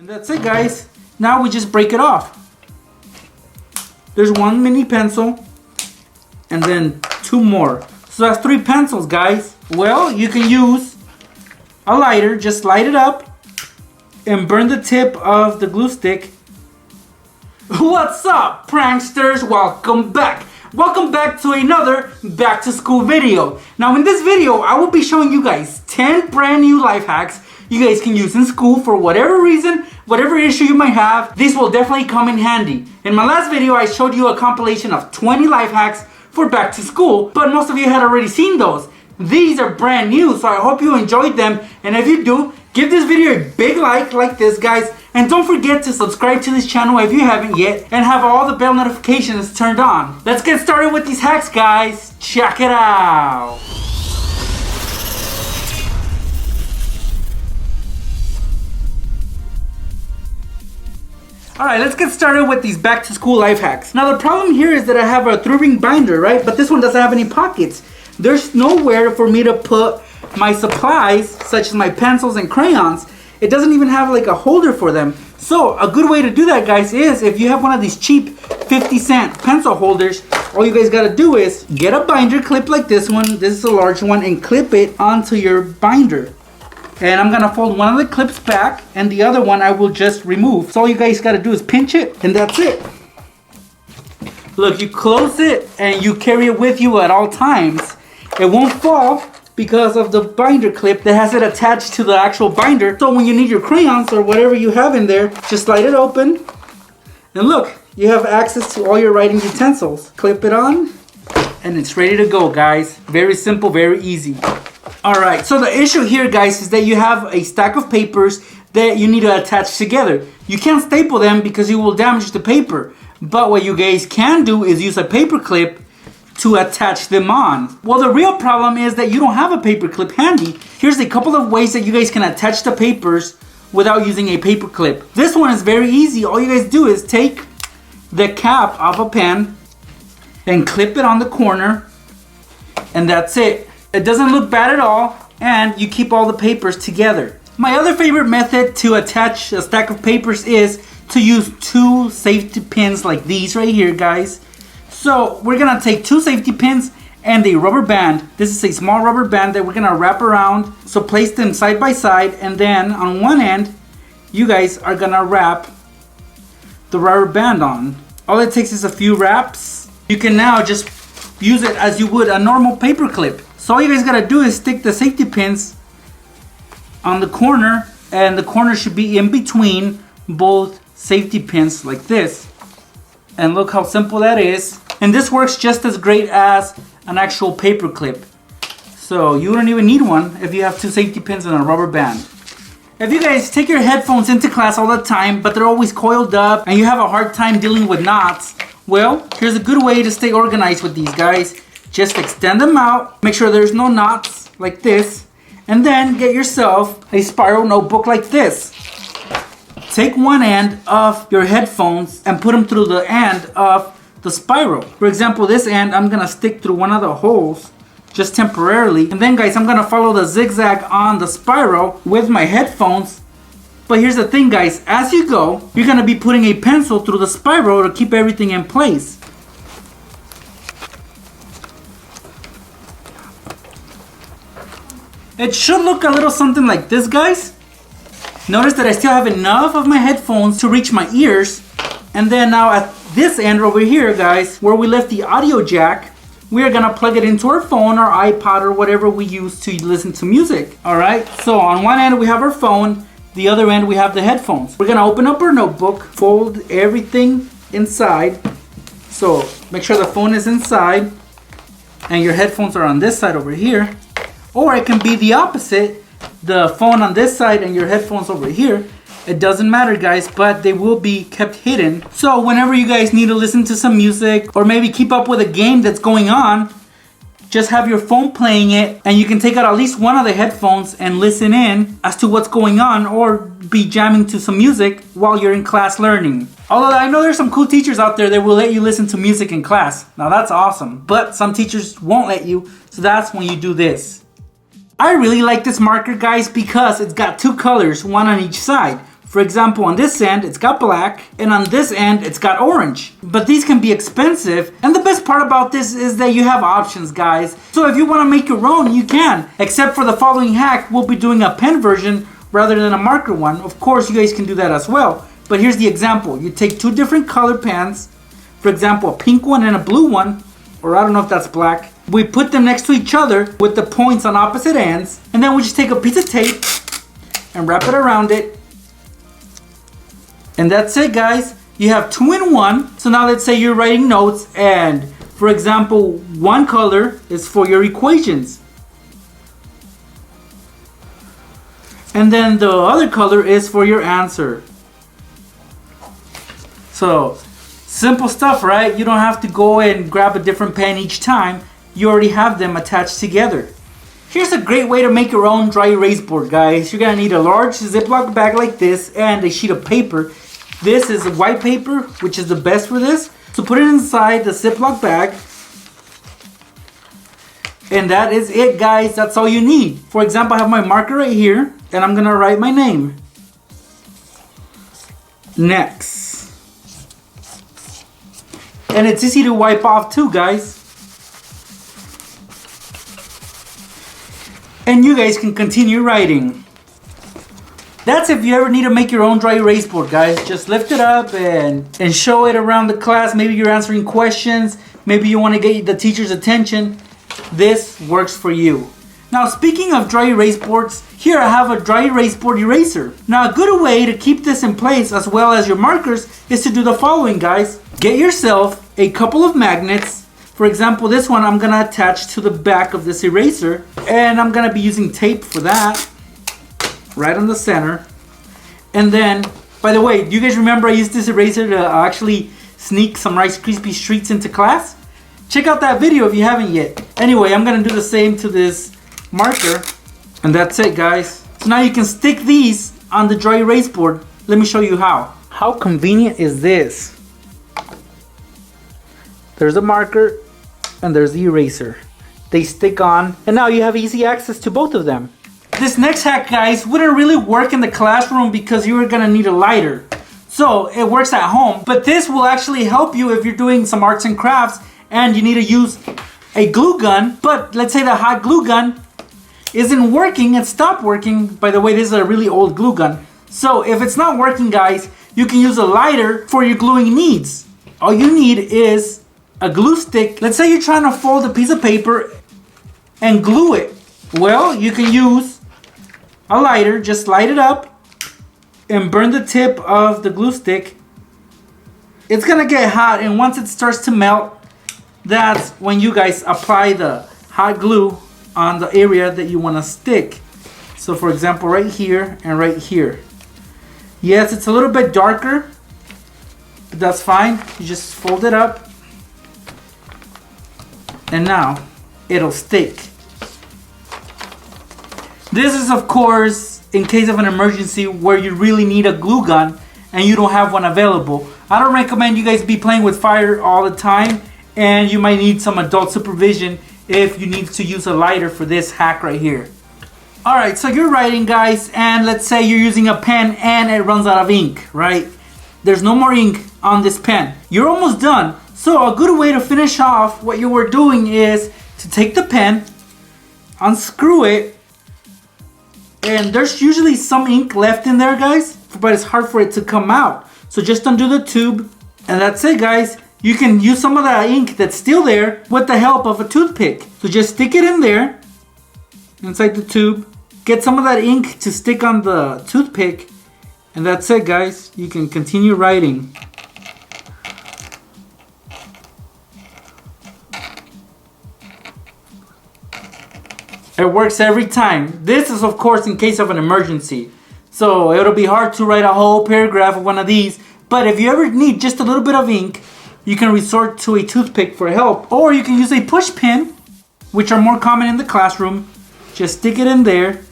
And that's it, guys. Now we just break it off. There's one mini pencil and then two more. So that's 3 pencils, guys. Well, you can use a lighter, just light it up and burn the tip of the glue stick. What's up, pranksters? Welcome back. Welcome back to another back to school video. Now in this video, I will be showing you guys 10 brand new life hacks you guys can use in school for whatever reason, whatever issue you might have. These will definitely come in handy. In my last video, I showed you a compilation of 20 life hacks for back to school, but most of you had already seen those. These are brand new, so I hope you enjoyed them. And if you do, give this video a big like this, guys. And don't forget to subscribe to this channel if you haven't yet, and have all the bell notifications turned on. Let's get started with these hacks, guys. Check it out. Alright, let's get started with these back to school life hacks. Now the problem here is that I have a 3-ring binder, right? But this one doesn't have any pockets. There's nowhere for me to put my supplies, such as my pencils and crayons. It doesn't even have like a holder for them. So a good way to do that, guys, is if you have one of these cheap 50-cent pencil holders, all you guys gotta do is get a binder clip like this one. This is a large one, and clip it onto your binder. And I'm gonna fold one of the clips back, and the other one I will just remove. So all you guys gotta do is pinch it, and that's it. Look, you close it and you carry it with you at all times. It won't fall because of the binder clip that has it attached to the actual binder. So when you need your crayons or whatever you have in there, just slide it open. And look, you have access to all your writing utensils. Clip it on, and it's ready to go, guys. Very simple, very easy. Alright, so the issue here, guys, is that you have a stack of papers that you need to attach together. You can't staple them because you will damage the paper. But what you guys can do is use a paper clip to attach them on. Well, the real problem is that you don't have a paper clip handy. Here's a couple of ways that you guys can attach the papers without using a paper clip. This one is very easy. All you guys do is take the cap of a pen and clip it on the corner, and that's it. It doesn't look bad at all, and you keep all the papers together. My other favorite method to attach a stack of papers is to use 2 safety pins like these right here, guys. So we're gonna take 2 safety pins and a rubber band. This is a small rubber band that we're gonna wrap around. So place them side by side, and then on one end, you guys are gonna wrap the rubber band on. All it takes is a few wraps. You can now just use it as you would a normal paper clip. So all you guys gotta do is stick the safety pins on the corner, and the corner should be in between both safety pins like this. And look how simple that is. And this works just as great as an actual paper clip. So you don't even need one if you have 2 safety pins and a rubber band. If you guys take your headphones into class all the time, but they're always coiled up and you have a hard time dealing with knots, well, here's a good way to stay organized with these, guys. Just extend them out, make sure there's no knots like this, and then get yourself a spiral notebook like this. Take one end of your headphones and put them through the end of the spiral. For example, this end I'm gonna stick through one of the holes just temporarily. And then, guys, I'm gonna follow the zigzag on the spiral with my headphones. But here's the thing, guys, as you go, you're gonna be putting a pencil through the spiral to keep everything in place. It should look a little something like this, guys. Notice that I still have enough of my headphones to reach my ears. And then now at this end over here, guys, where we left the audio jack, we are gonna plug it into our phone or iPod or whatever we use to listen to music. Alright, so on one end we have our phone, the other end we have the headphones. We're gonna open up our notebook, fold everything inside. So make sure the phone is inside and your headphones are on this side over here. Or it can be the opposite, the phone on this side and your headphones over here. It doesn't matter, guys, but they will be kept hidden. So whenever you guys need to listen to some music or maybe keep up with a game that's going on, just have your phone playing it, and you can take out at least one of the headphones and listen in as to what's going on, or be jamming to some music while you're in class learning. Although I know there's some cool teachers out there that will let you listen to music in class. Now that's awesome, but some teachers won't let you, so that's when you do this. I really like this marker, guys, because it's got 2 colors, one on each side. For example, on this end, it's got black, and on this end, it's got orange. But these can be expensive, and the best part about this is that you have options, guys. So if you want to make your own, you can. Except for the following hack, we'll be doing a pen version rather than a marker one. Of course, you guys can do that as well. But here's the example. You take two different color pens, for example, a pink one and a blue one, or I don't know if that's black. We put them next to each other with the points on opposite ends, and then we just take a piece of tape and wrap it around it. And that's it, guys. You have 2 in 1. So now let's say you're writing notes, and for example, one color is for your equations, and then the other color is for your answer. So simple stuff, right? You don't have to go and grab a different pen each time. You already have them attached together. Here's a great way to make your own dry erase board, guys. You're gonna need a large Ziploc bag like this and a sheet of paper. This is white paper, which is the best for this. So put it inside the Ziploc bag. And that is it, guys. That's all you need. For example, I have my marker right here, and I'm gonna write my name. Next. And it's easy to wipe off too, guys. And you guys can continue writing. That's if you ever need to make your own dry erase board, guys. Just lift it up and show it around the class. Maybe you're answering questions. Maybe you want to get the teacher's attention. This works for you. Now, speaking of dry erase boards, here I have a dry erase board eraser. Now, a good way to keep this in place as well as your markers is to do the following, guys. Get yourself a couple of magnets. For example, this one I'm gonna attach to the back of this eraser, and I'm gonna be using tape for that, right on the center. And then, by the way, do you guys remember I used this eraser to actually sneak some Rice Krispies treats into class? Check out that video if you haven't yet. Anyway, I'm gonna do the same to this marker, and that's it, guys. So now you can stick these on the dry erase board. Let me show you how. How convenient is this? There's a marker and there's the eraser. They stick on, and now you have easy access to both of them. This next hack, guys, wouldn't really work in the classroom because you are gonna need a lighter. So it works at home, but this will actually help you if you're doing some arts and crafts and you need to use a glue gun, but let's say the hot glue gun isn't working, it stopped working. By the way, this is a really old glue gun. So if it's not working, guys, you can use a lighter for your gluing needs. All you need is a glue stick. Let's say you're trying to fold a piece of paper and glue it. Well, you can use a lighter, just light it up and burn the tip of the glue stick. It's gonna get hot, and once it starts to melt, that's when you guys apply the hot glue on the area that you want to stick. So for example, right here and right here. Yes, it's a little bit darker, but that's fine. You just fold it up, and now it'll stick. This is, of course, in case of an emergency where you really need a glue gun and you don't have one available. I don't recommend you guys be playing with fire all the time, and you might need some adult supervision if you need to use a lighter for this hack right here. Alright, so you're writing, guys, and let's say you're using a pen and it runs out of ink, right? There's no more ink on this pen. You're almost done. So a good way to finish off what you were doing is to take the pen, unscrew it, and there's usually some ink left in there, guys, but it's hard for it to come out. So just undo the tube, and that's it, guys. You can use some of that ink that's still there with the help of a toothpick. So just stick it in there, inside the tube. Get some of that ink to stick on the toothpick, and that's it, guys. You can continue writing. It works every time. This is, of course, in case of an emergency. So it'll be hard to write a whole paragraph of one of these. But if you ever need just a little bit of ink, you can resort to a toothpick for help. Or you can use a push pin, which are more common in the classroom. Just stick it in there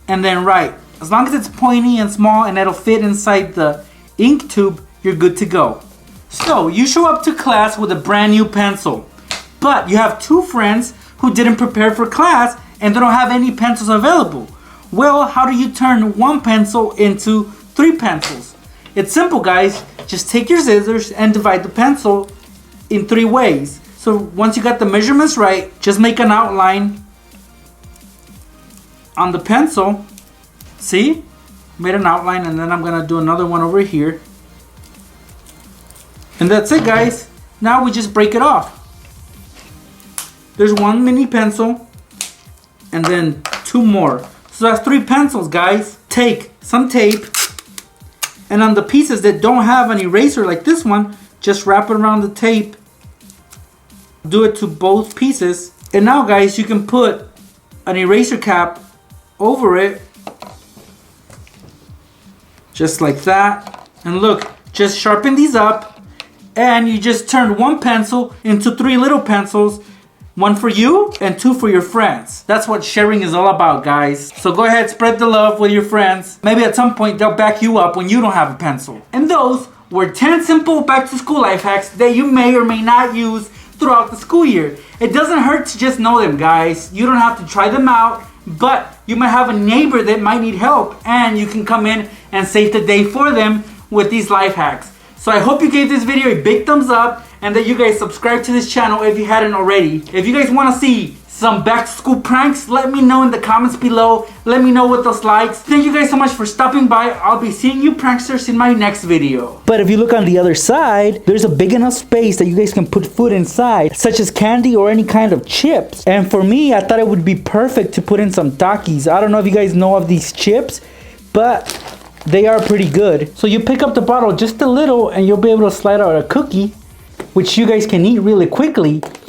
and then write. As long as it's pointy and small and it'll fit inside the ink tube, you're good to go. So you show up to class with a brand new pencil, but you have two friends who didn't prepare for class and they don't have any pencils available. Well, how do you turn one pencil into 3 pencils? It's simple, guys. Just take your scissors and divide the pencil in 3 ways. So once you got the measurements right, just make an outline on the pencil. See? Made an outline, and then I'm gonna do another one over here. And that's it, guys. Now we just break it off. There's 1 mini pencil and then 2 more. So that's 3 pencils, guys. Take some tape, and on the pieces that don't have an eraser like this one, just wrap it around the tape. Do it to both pieces. And now, guys, you can put an eraser cap over it. Just like that. And look, just sharpen these up, and you just turn 1 pencil into 3 little pencils. 1 for you and 2 for your friends. That's what sharing is all about, guys. So go ahead, spread the love with your friends. Maybe at some point they'll back you up when you don't have a pencil. And those were 10 simple back to school life hacks that you may or may not use throughout the school year. It doesn't hurt to just know them, guys. You don't have to try them out, but you might have a neighbor that might need help, and you can come in and save the day for them with these life hacks. So I hope you gave this video a big thumbs up, and that you guys subscribe to this channel if you hadn't already. If you guys want to see some back to school pranks, let me know in the comments below. Let me know with those likes. Thank you guys so much for stopping by. I'll be seeing you pranksters in my next video. But if you look on the other side, there's a big enough space that you guys can put food inside, such as candy or any kind of chips. And for me, I thought it would be perfect to put in some Takis. I don't know if you guys know of these chips, but they are pretty good. So you pick up the bottle just a little, and you'll be able to slide out a cookie, which you guys can eat really quickly.